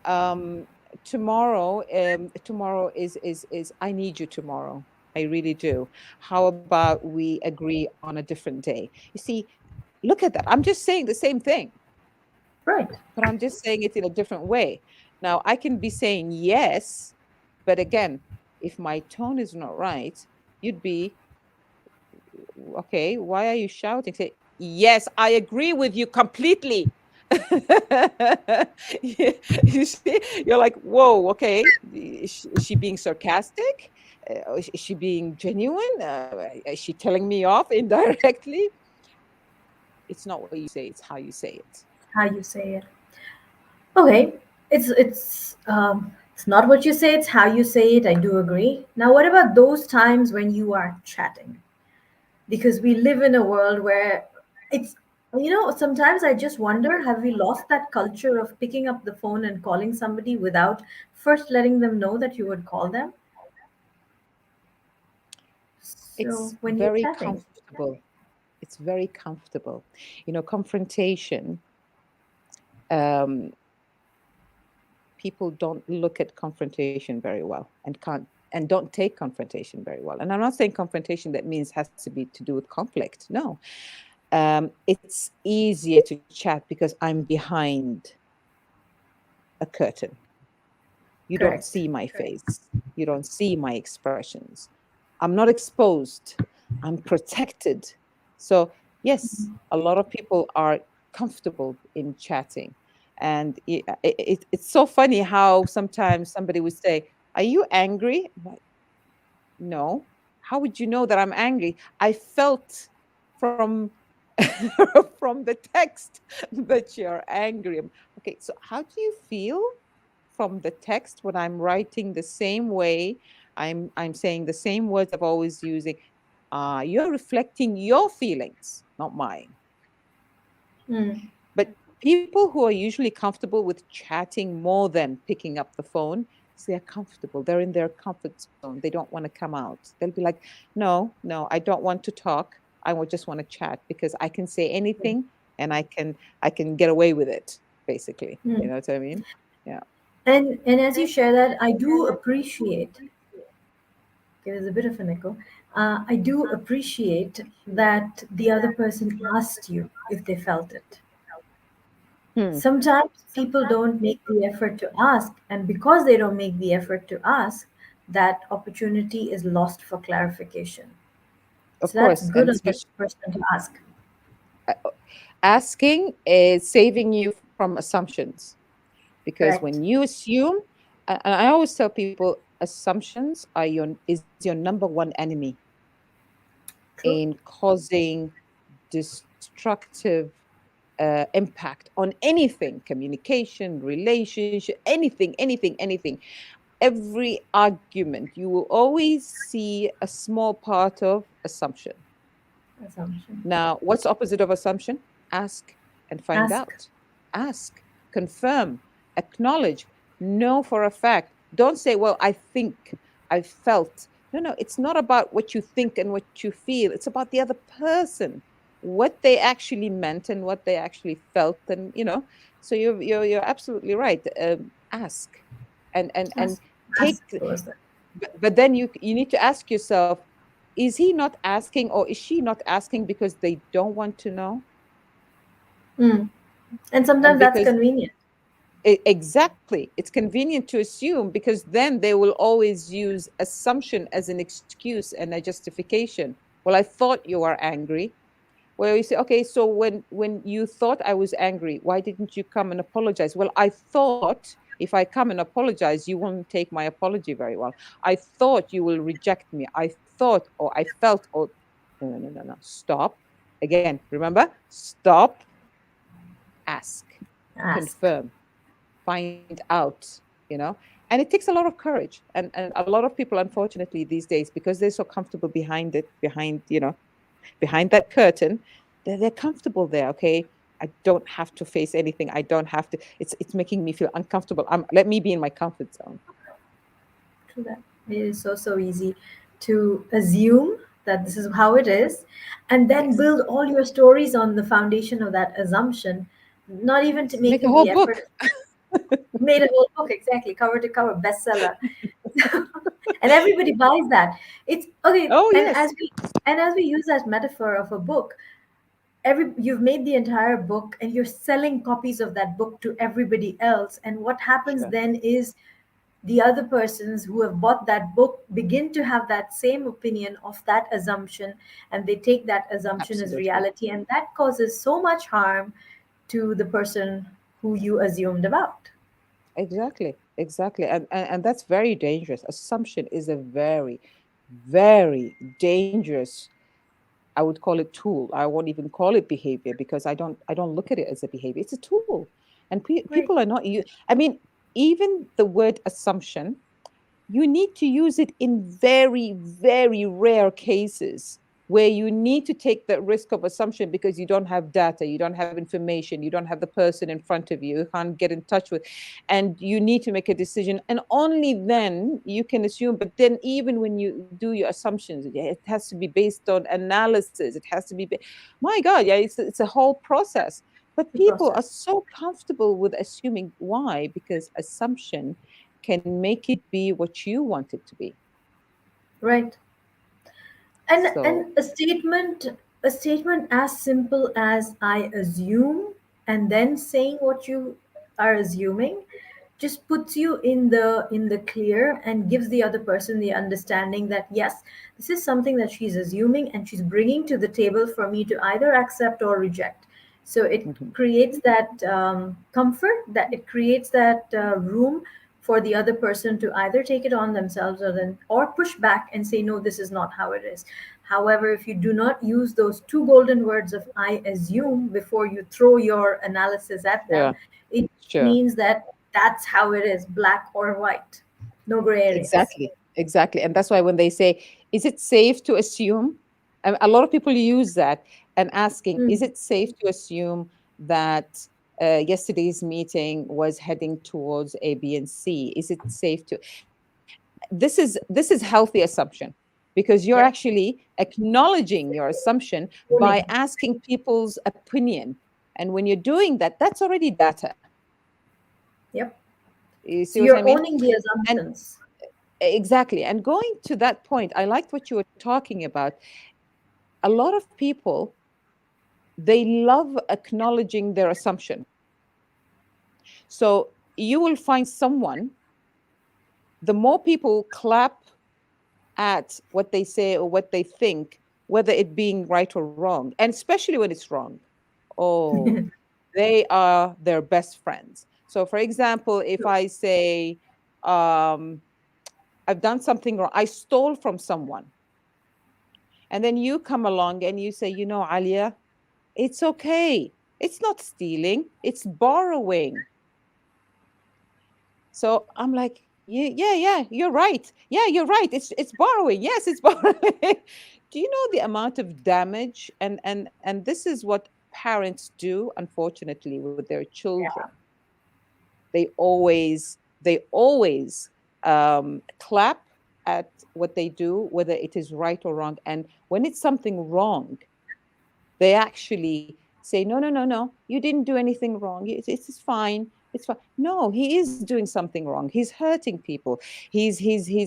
um tomorrow is I need you tomorrow. I really do. How about we agree on a different day? You see, look at that. I'm just saying the same thing, Right. but I'm just saying it in a different way. Now, I can be saying yes, but again, if my tone is not right, you'd be, okay, why are you shouting? Say, yes, I agree with you completely. You see, you're like, whoa, okay, is she being sarcastic? Is she being genuine? Is she telling me off indirectly? It's not what you say, it's how you say it. How you say it. Okay. It's not what you say, it's how you say it. I do agree. Now, what about those times when you are chatting? Because we live in a world where it's, sometimes I just wonder, have we lost that culture of picking up the phone and calling somebody without first letting them know that you would call them? So It's when you're very chatting, comfortable. It's very comfortable. Confrontation, um, people don't look at confrontation very well and can't and don't take confrontation very well. And I'm not saying confrontation that means has to be to do with conflict. No. It's easier to chat because I'm behind a curtain. You don't correct. see my face. You don't see my expressions. I'm not exposed. I'm protected. So, yes, a lot of people are comfortable in chatting. And it's so funny how sometimes somebody would say, are you angry? I'm like, no. How would you know that I'm angry? I felt from from the text that you're angry. Okay, so how do you feel from the text when I'm writing the same way? I'm saying the same words I've always using. You're reflecting your feelings, not mine. Hmm. But people who are usually comfortable with chatting more than picking up the phone, they're comfortable. They're in their comfort zone. They don't want to come out. They'll be like, no, no, I don't want to talk. I would just want to chat because I can say anything and I can get away with it, basically. Hmm. You know what I mean? Yeah. And as you share that, I do appreciate. Okay, there's a bit of an echo. I do appreciate that the other person asked you if they felt it. Hmm. Sometimes people don't make the effort to ask, and because they don't make the effort to ask, that opportunity is lost for clarification. Of So that's course. good And on the especially other person to ask. asking is saving you from assumptions. Because when Correct. you assume, and I always tell people, assumptions is your number one enemy True. in causing destructive impact on anything, communication, relationship, anything. Every argument, you will always see a small part of assumption. Assumption. Now, what's opposite of assumption? Ask and find Ask. out. Ask, confirm, acknowledge, know for a fact. Don't say, well, I think, I felt. No, no, it's not about what you think and what you feel. It's about the other person, what they actually meant and what they actually felt. And, so you're absolutely right. Ask and Ask. take Ask goes there. but then you need to ask yourself, is he not asking or is she not asking because they don't want to know? Mm. And And sometimes that's because convenient. exactly, it's convenient to assume because then they will always use assumption as an excuse and a justification. Well, I thought you were angry. Where you say, okay, so when you thought I was angry, why didn't you come and apologize? Well, I thought if I come and apologize, you won't take my apology very well. I thought you will reject me. I thought, or I felt, or no, no, no, no, no. Stop. Again, remember, stop, ask, Ask. confirm, find out, and it takes a lot of courage. And a lot of people, unfortunately, these days, because they're so comfortable behind it, behind that curtain, they're comfortable there. Okay, I don't have to face anything. I don't have to. It's making me feel uncomfortable. Let me be in my comfort zone. True that. It is so, so easy to assume that this is how it is, and then Yes, build all your stories on the foundation of that assumption, not even to make a making whole the effort. book. Made a whole book, exactly, cover to cover, bestseller. And everybody buys that. It's okay. Oh And yes, as we use that metaphor of a book, you've made the entire book and you're selling copies of that book to everybody else. And what happens sure, then is the other persons who have bought that book begin to have that same opinion of that assumption, and they take that assumption as absolutely. reality, and that causes so much harm to the person who you assumed about. Exactly, exactly. And that's very dangerous. Assumption is a very, very dangerous, I would call it tool. I won't even call it behavior because I don't look at it as a behavior. It's a tool. And Right. people are not you. I mean, even the word assumption, you need to use it in very, very rare cases where you need to take the risk of assumption because you don't have data, you don't have information, you don't have the person in front of you can't get in touch with, and you need to make a decision. And only then you can assume. But then, even when you do your assumptions, it has to be based on analysis. It has to be, my God, yeah, it's a whole process. But The people are process. so comfortable with assuming. Why? Because assumption can make it be what you want it to be. Right. And So, a statement as simple as I assume, and then saying what you are assuming, just puts you in the clear and gives the other person the understanding that yes, this is something that she's assuming and she's bringing to the table for me to either accept or reject. So it mhm, creates that comfort, that it creates that room for the other person to either take it on themselves or push back and say no, this is not how it is. However, if you do not use those two golden words of I assume before you throw your analysis at them, sure, it sure. means that that's how it is, black or white, no gray areas. Exactly, exactly. And that's why when they say, is it safe to assume? A lot of people use that and asking, is Mm. it safe to assume that yesterday's meeting was heading towards A, B, and C? Is it safe to? This is healthy assumption because you're Yep. actually acknowledging your assumption by Owning. asking people's opinion. And when you're doing that, that's already data. Yep. You see So what I you're mean? owning the And assumptions. exactly. And going to that point, I liked what you were talking about. A lot of people, they love acknowledging their assumption. So you will find someone, the more people clap at what they say or what they think, whether it being right or wrong, and especially when it's wrong, oh, they are their best friends. So, for example, if I say, um, I've done something wrong, I stole from someone, and then you come along and you say, Alia, it's okay. It's not stealing, it's borrowing. So I'm like, yeah, yeah, yeah, you're right. Yeah, you're right. It's borrowing. Yes, it's borrowing. Do you know the amount of damage? And this is what parents do, unfortunately, with their children. They always clap at what they do, whether it is right or wrong. And when it's something wrong, they actually say, no, no, no, no, you didn't do anything wrong. It's fine. It's fine. No, he is doing something wrong. He's hurting people. He's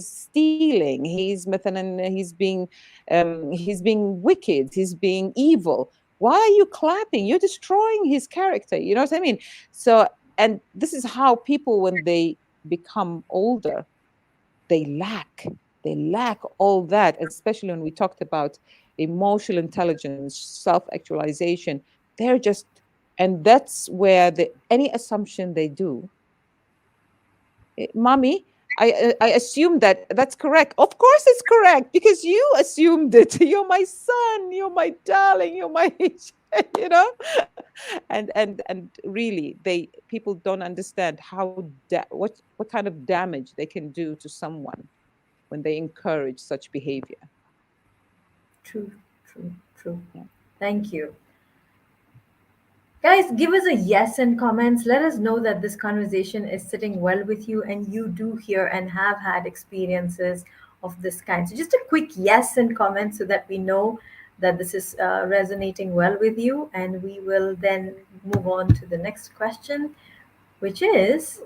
stealing. He's being wicked. He's being evil. Why are you clapping? You're destroying his character. You know what I mean? So, and this is how people, when they become older, they lack they lack all that, especially when we talked about emotional intelligence, self-actualization. They're just, and that's where any assumption they do, mommy, I assume that that's correct. Of course it's correct, because you assumed it. You're my son, you're my darling, you're my you know. And really, people don't understand what kind of damage they can do to someone when they encourage such behavior. True, true, true. Yeah. Thank you. Guys, give us a yes in comments. Let us know that this conversation is sitting well with you and you do hear and have had experiences of this kind. So, just a quick yes in comments so that we know that this is resonating well with you. And we will then move on to the next question, which is,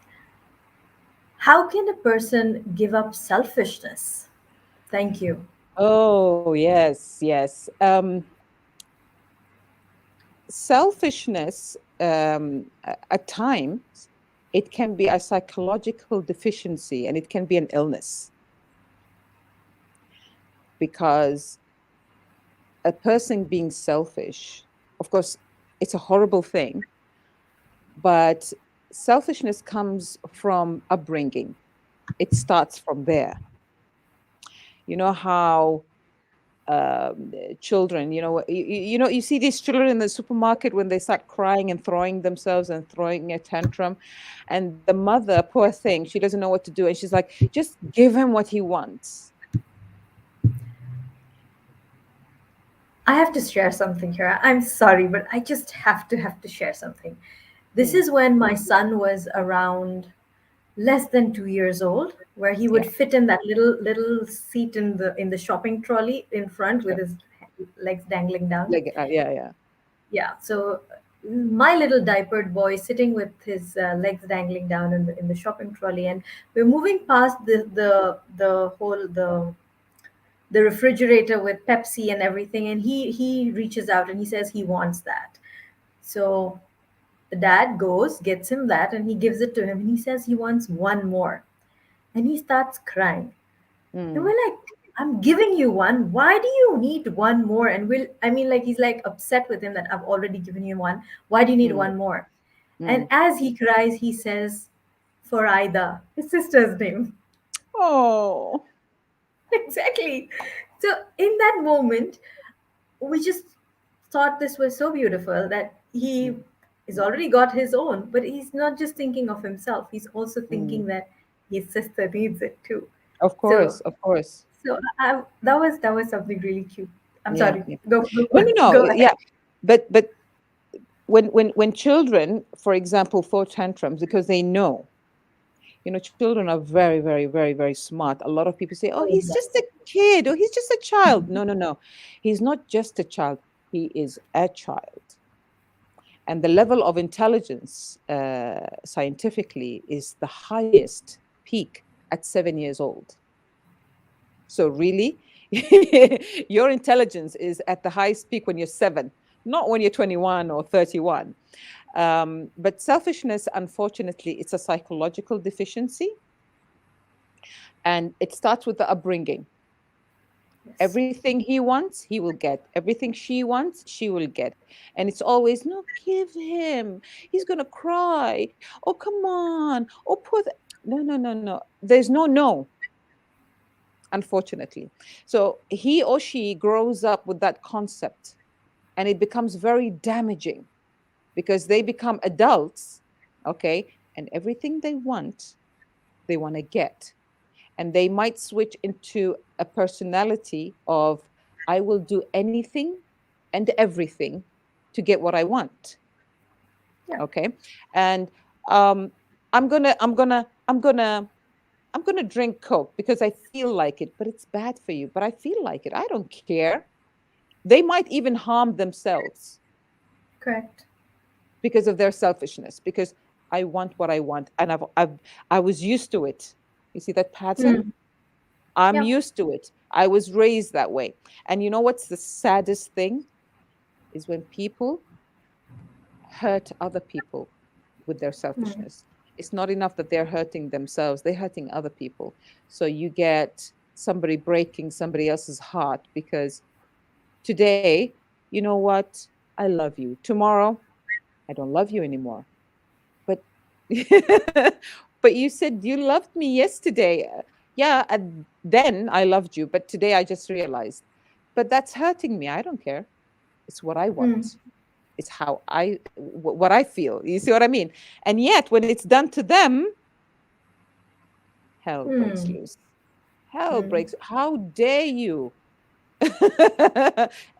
how can a person give up selfishness? Thank you. Oh, yes, yes. Selfishness, at times, it can be a psychological deficiency, and it can be an illness, because a person being selfish, of course, it's a horrible thing, but selfishness comes from upbringing. It starts from there. You know how children, you see these children in the supermarket when they start crying and throwing themselves and throwing a tantrum, and the mother, poor thing, she doesn't know what to do, and she's like, just give him what he wants. I have to share something here. I'm sorry, but I just have to share something. This Mm, is when my son was around less than 2 years old, where he would yeah, fit in that little seat in the shopping trolley in front with sure. his legs dangling down. Like, yeah, yeah. Yeah. So my little diapered boy sitting with his legs dangling down in the shopping trolley, and we're moving past the refrigerator with Pepsi and everything, and he reaches out and he says he wants that. So the dad goes, gets him that, and he gives it to him, and he says he wants one more, and he starts crying. And Mm, we're like, I'm giving you one. Why do you need one more? And I mean, like, he's like upset with him that I've already given you one. Why do you need mm, one more? And mm. as he cries, he says, for Ida, his sister's name. Oh. Exactly. So in that moment, we just thought this was so beautiful that he Mm, is already got his own, but he's not just thinking of himself, he's also thinking mm. that his sister needs it too. Of So course, of course. that was something really cute. I'm Yeah, sorry, yeah. go No, no, no. go ahead. Yeah, but when children, for example, throw tantrums because they know, children are very, very, very, very smart. A lot of people say, oh, Oh, he's just a yes. kid, or he's just a child. No, no, no. He's not just a child. He is a child. And the level of intelligence, scientifically, is the highest peak at 7 years old. So really, your intelligence is at the highest peak when you're 7, not when you're 21 or 31. But selfishness, unfortunately, it's a psychological deficiency, and it starts with the upbringing. Yes. Everything he wants, he will get. Everything she wants, she will get. And it's always, no, give him. He's going to cry. Oh, come on. Oh, no, no, no, no. There's no no, unfortunately. So he or she grows up with that concept, and it becomes very damaging because they become adults, okay? And everything they want to get. And they might switch into a personality of, I will do anything and everything to get what I want. Yeah. Okay. And um, I'm gonna drink Coke because I feel like it, but it's bad for you. But I feel like it. I don't care. They might even harm themselves Correct. because of their selfishness. Because I want what I want, and I was used to it. You see that pattern? Mm. I'm Yeah. used to it. I was raised that way. And you know what's the saddest thing is when people hurt other people with their Mm. selfishness. It's not enough that they're hurting themselves, they're hurting other people. So you get somebody breaking somebody else's heart because today, you know what? I love you. Tomorrow, I don't love you anymore. But but you said you loved me yesterday. Yeah, and then I loved you, but today I just realized. But that's hurting me. I don't care. It's what I Mm. want. It's how what I feel. You see what I mean? And yet when it's done to them, hell breaks Mm. loose. Hell Mm. breaks. How dare you?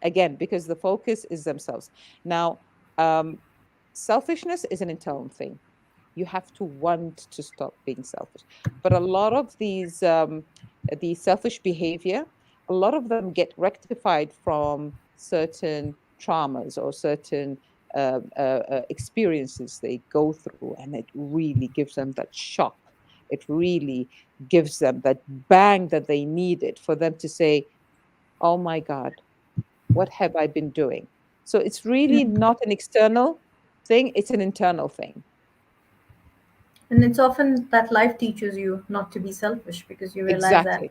Again, because the focus is themselves. Now, um, selfishness is an internal thing. You have to want to stop being selfish. But a lot of these selfish behavior, a lot of them get rectified from certain traumas or certain experiences they go through, and it really gives them that shock. It really gives them that bang that they needed for them to say, oh my God, what have I been doing? So it's really Mm. not an external thing, it's an internal thing. And it's often that life teaches you not to be selfish because you realize that Exactly.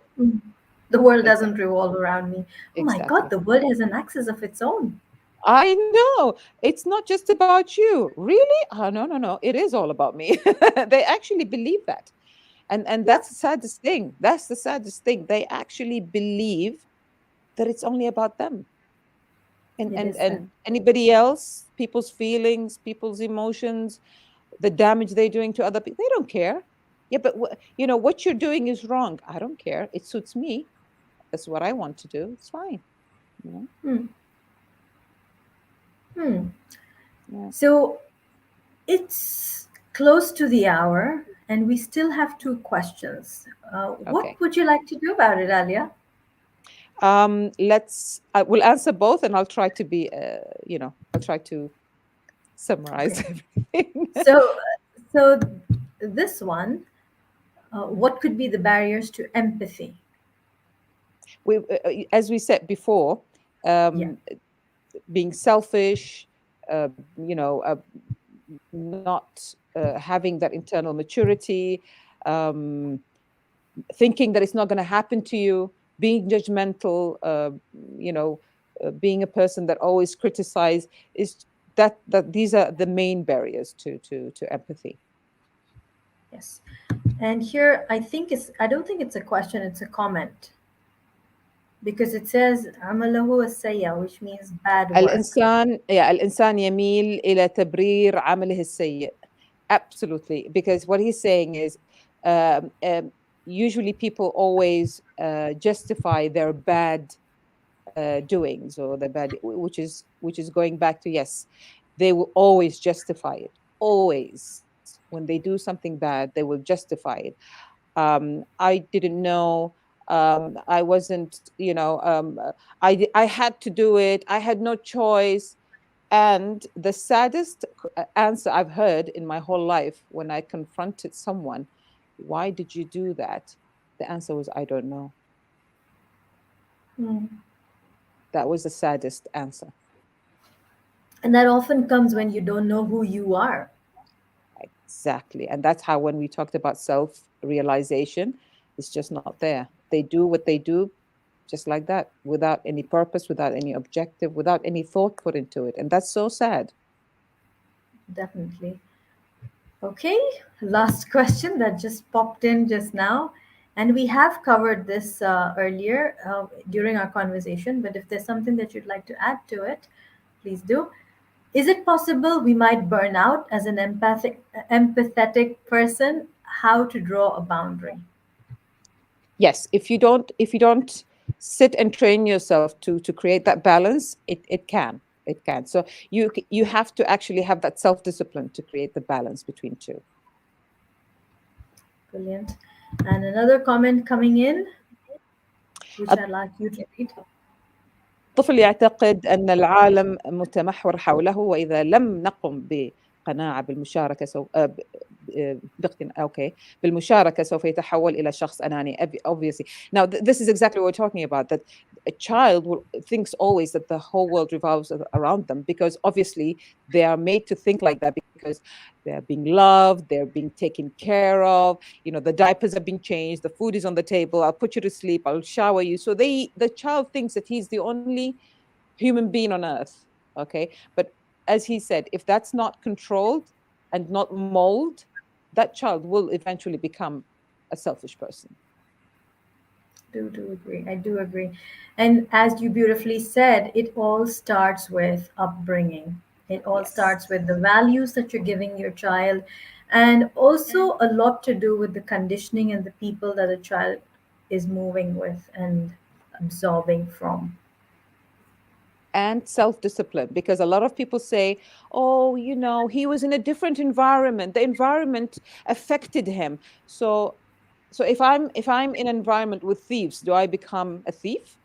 the world doesn't Exactly. revolve around me. Oh my God, Exactly. the world has an axis of its own. I know. It's not just about you. Really? Oh, no, no, no. It is all about me. They actually believe that. And Yeah, that's the saddest thing. That's the saddest thing. They actually believe that it's only about them. And it and is and then. anybody else, people's feelings, people's emotions, the damage they're doing to other people, they don't care. Yeah, but what you're doing is wrong. I don't care. It suits me. That's what I want to do. It's fine. You know? Hmm. Hmm. Yeah. So it's close to the hour, and we still have two questions. What Okay. would you like to do about it, Alia? I will answer both, and I'll try to I'll try to summarize Okay. everything. So this one, what could be the barriers to empathy? As we said before, Yeah. um, being selfish, you know, not having that internal maturity, um, thinking that it's not going to happen to you, being judgmental, you know, being a person that always criticize is that these are the main barriers to empathy. Yes. And here, I don't think it's a question, it's a comment because it says عمله السيء, which means bad work. الإنسان يميل إلى تبرير عمله السيء. Absolutely, because what he's saying is um, um, usually people always justify their bad doings or the bad, which is going back to, yes, they will always justify it. Always, when they do something bad, they will justify it. I didn't know. I wasn't, I had to do it. I had no choice. And the saddest answer I've heard in my whole life when I confronted someone, why did you do that? The answer was, I don't know. Hmm. That was the saddest answer. And that often comes when you don't know who you are. Exactly. And that's how, when we talked about self realization, it's just not there. They do what they do just like that, without any purpose, without any objective, without any thought put into it. And that's so sad. Definitely. Okay, last question that just popped in just now. And we have covered this earlier during our conversation, but if there's something that you'd like to add to it, please do. Is it possible we might burn out as an empathetic person? How to draw a boundary? Yes, if you don't sit and train yourself to create that balance, it can. So you have to actually have that self discipline to create the balance between two. Brilliant. And another comment coming in, which I'd like you to read. الطفل يعتقد أن العالم متمحور حوله، وإذا لم نقم قناعة بالمشاركة okay, بالمشاركة سوف يتحول إلى شخص أناني. Obviously. Now, this is exactly what we're talking about, that a child thinks always that the whole world revolves around them, because obviously they are made to think like that, because they're being loved, they're being taken care of, the diapers are being changed, the food is on the table, I'll put you to sleep, I'll shower you. So the child thinks that he's the only human being on earth. Okay. But as he said, if that's not controlled and not molded, that child will eventually become a selfish person. Do agree. I do agree. And as you beautifully said, it all starts with upbringing. It all Yes. starts with the values that you're giving your child, and also a lot to do with the conditioning and the people that a child is moving with and absorbing from. And self-discipline, because a lot of people say, oh, he was in a different environment, the environment affected him. So if I'm in an environment with thieves, do I become a thief?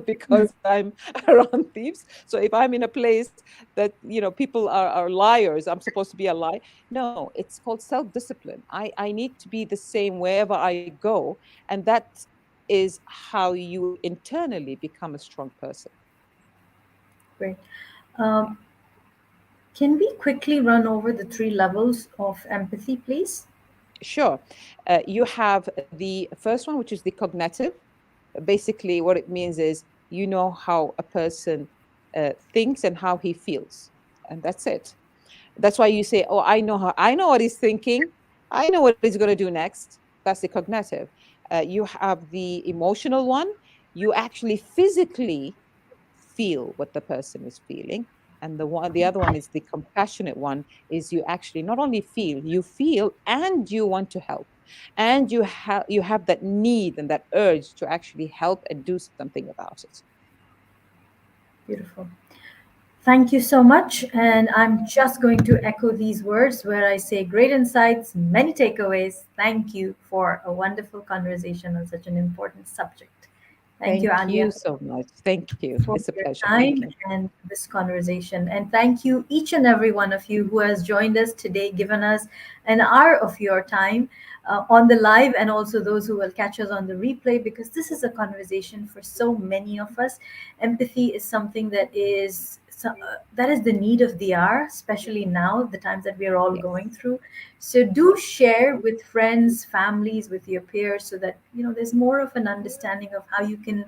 Because I'm around thieves? So if I'm in a place that people are liars, I'm supposed to be a lie? No, it's called self-discipline. I need to be the same wherever I go, and that is how you internally become a strong person. Great. Um, can we quickly run over the three levels of empathy, please? Sure. You have the first one, which is the cognitive. Basically, what it means is how a person thinks and how he feels, and that's it. That's why you say, "Oh, I know what he's thinking. I know what he's going to do next." That's the cognitive. You have the emotional one. You actually physically feel what the person is feeling, and the other one is the compassionate one. Is you actually not only you feel and you want to help, and you have that need and that urge to actually help and do something about it. Beautiful. Thank you so much. And I'm just going to echo these words where I say great insights, many takeaways. Thank you for a wonderful conversation on such an important subject. Thank you, Thank you Alia, so much. Thank you. for It's a your pleasure. Thank time you. and this conversation. And thank you, each and every one of you who has joined us today, given us an hour of your time on the live, and also those who will catch us on the replay, because this is a conversation for so many of us. Empathy is something that is the need of the hour, especially now, the times that we are all Yes. going through. So do share with friends, families, with your peers, so that there's more of an understanding of how you can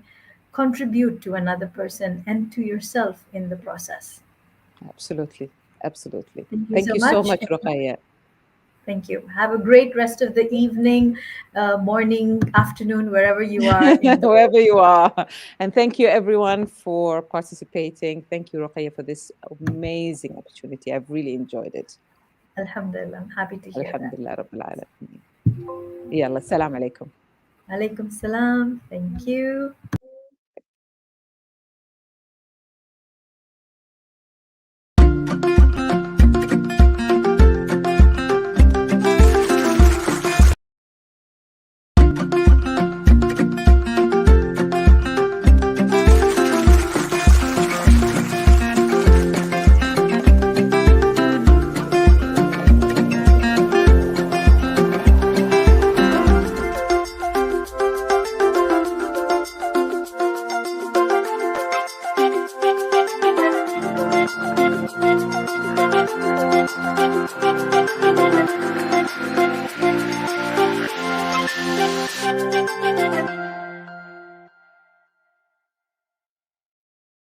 contribute to another person and to yourself in the process. Absolutely. Absolutely. Thank you Thank so you so much. much, Ruqayya. Thank you. Have a great rest of the evening, morning, afternoon, wherever you are in the world. Wherever you are. And thank you, everyone, for participating. Thank you, Ruqayya, for this amazing opportunity. I've really enjoyed it. Alhamdulillah. I'm happy to hear that. Alhamdulillah Rabbil Alameen. Yalla, salam alaikum. Alaikum salam. Thank you.